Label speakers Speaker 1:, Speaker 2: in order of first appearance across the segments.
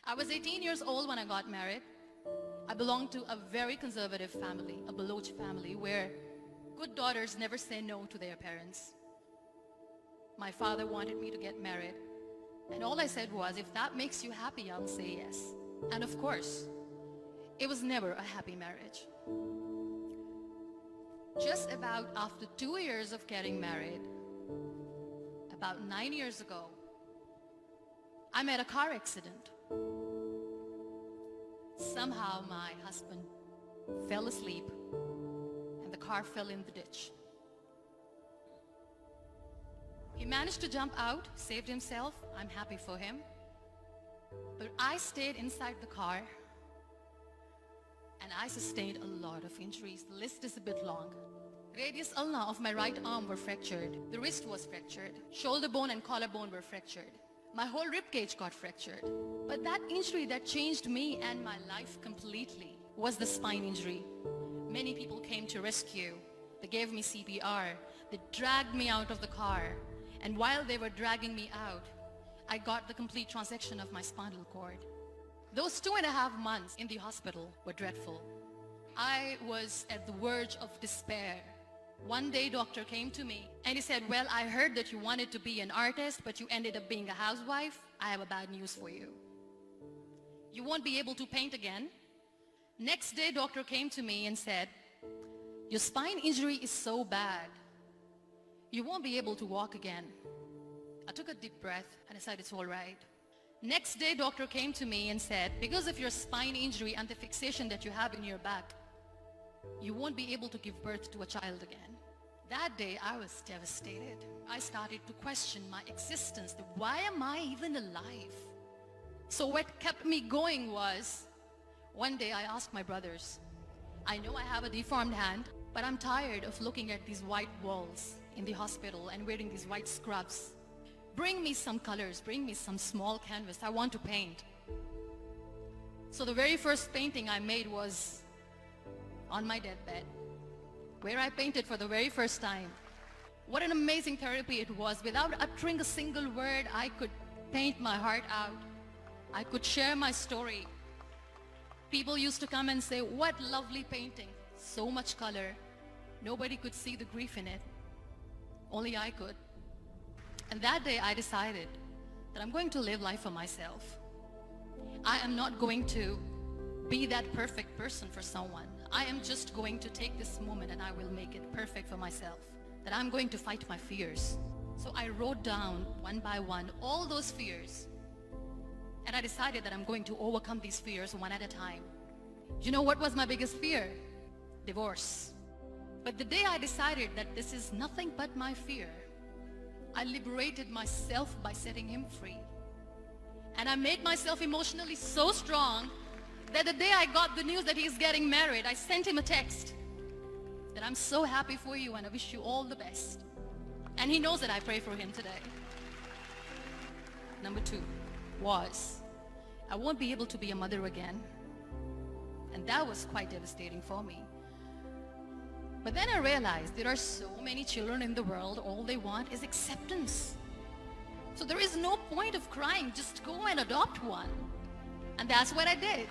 Speaker 1: I was 18 years old when I got married. I belonged to a very conservative family, a Baloch family, where good daughters never say no to their parents. My father wanted me to get married, and all I said was, if that makes you happy, I'll say yes. And of course, it was never a happy marriage. Just about after 2 years of getting married, about 9 years ago, I met a car accident. Somehow my husband fell asleep and the car fell in the ditch. He managed to jump out, saved himself. I'm happy for him. But I stayed inside the car and I sustained a lot of injuries. The list is a bit long. Radius ulna of my right arm were fractured. The wrist was fractured. Shoulder bone and collarbone were fractured. My whole rib cage got fractured. But that injury that changed me and my life completely was the spine injury. Many people came to rescue. They gave me CPR. They dragged me out of the car. And while they were dragging me out, I got the complete transection of my spinal cord. Those 2.5 months in the hospital were dreadful. I was at the verge of despair. One day doctor came to me and he said, well, I heard that you wanted to be an artist, but you ended up being a housewife. I have a bad news for you. You won't be able to paint again. Next day doctor came to me and said, your spine injury is so bad, you won't be able to walk again. I took a deep breath and I said, it's all right. Next day doctor came to me and said, because of your spine injury and the fixation that you have in your back, you won't be able to give birth to a child again. That day I was devastated. I started to question my existence. Why am I even alive? So what kept me going was, one day I asked my brothers, I know I have a deformed hand, but I'm tired of looking at these white walls in the hospital and wearing these white scrubs. Bring me some colors, bring me some small canvas. I want to paint. So the very first painting I made was on my deathbed, where I painted for the very first time. What an amazing therapy it was. Without uttering a single word, I could paint my heart out. I could share my story. People used to come and say, what lovely painting. So much color. Nobody could see the grief in it. Only I could. And that day I decided that I'm going to live life for myself. I am not going to be that perfect person for someone. I am just going to take this moment and I will make it perfect for myself. That I'm going to fight my fears. So I wrote down one by one all those fears. And I decided that I'm going to overcome these fears one at a time. You know what was my biggest fear? Divorce. But the day I decided that this is nothing but my fear, I liberated myself by setting him free. And I made myself emotionally so strong that the day I got the news that he's getting married, I sent him a text that I'm so happy for you and I wish you all the best. And he knows that I pray for him today. Number 2 was, I won't be able to be a mother again. And that was quite devastating for me. But then I realized there are so many children in the world, all they want is acceptance. So there is no point of crying, just go and adopt one. And that's what I did.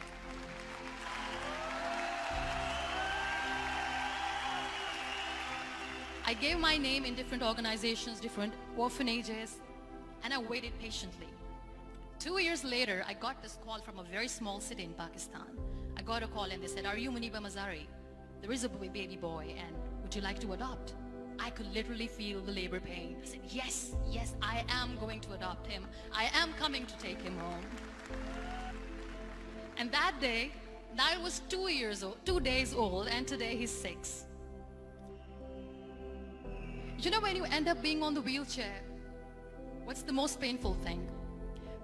Speaker 1: I gave my name in different organizations, different orphanages, and I waited patiently. 2 years later, I got this call from a very small city in Pakistan. I got a call and they said, are you Muniba Muzari? There is a baby boy and would you like to adopt? I could literally feel the labor pain. I said, yes, I am going to adopt him. I am coming to take him home. And that day, I was 2 days old, and today he's 6. You know, when you end up being on the wheelchair, what's the most painful thing?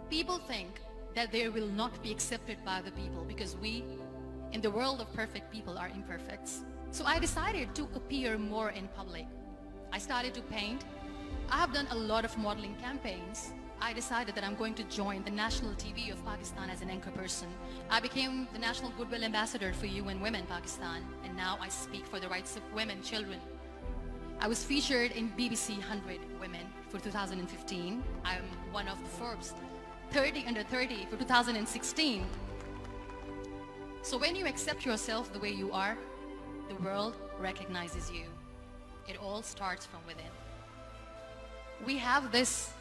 Speaker 1: People think that they will not be accepted by the people because we, in the world of perfect people, are imperfects. So I decided to appear more in public. I started to paint. I have done a lot of modeling campaigns. I decided that I'm going to join the national TV of Pakistan as an anchor person. I became the National Goodwill Ambassador for UN Women Pakistan, and now I speak for the rights of women, children. I was featured in BBC 100 Women for 2015. I'm one of the Forbes 30 under 30 for 2016. So when you accept yourself the way you are, the world recognizes you. It all starts from within. We have this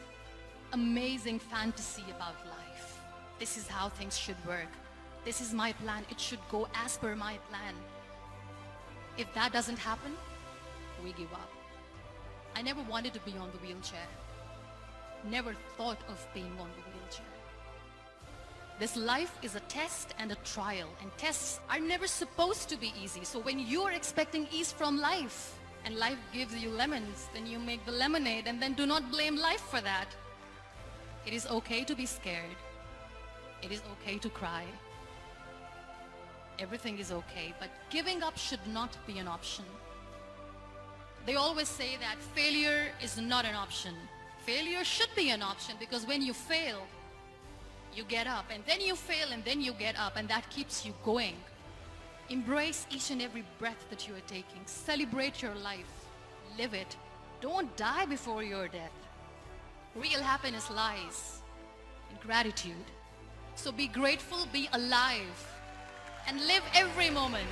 Speaker 1: amazing fantasy about life. This is how things should work. This is my plan. It should go as per my plan. If that doesn't happen, we give up. I never wanted to be on the wheelchair. Never thought of being on the wheelchair. This life is a test and a trial, and tests are never supposed to be easy. So when you're expecting ease from life, and life gives you lemons, then you make the lemonade, and then do not blame life for that. It is okay to be scared. It is okay to cry. Everything is okay, but giving up should not be an option. They always say that failure is not an option. Failure should be an option, because when you fail, you get up, and then you fail, and then you get up, and that keeps you going. Embrace each and every breath that you are taking. Celebrate your life. Live it. Don't die before your death. Real happiness lies in gratitude. So be grateful, be alive, and live every moment.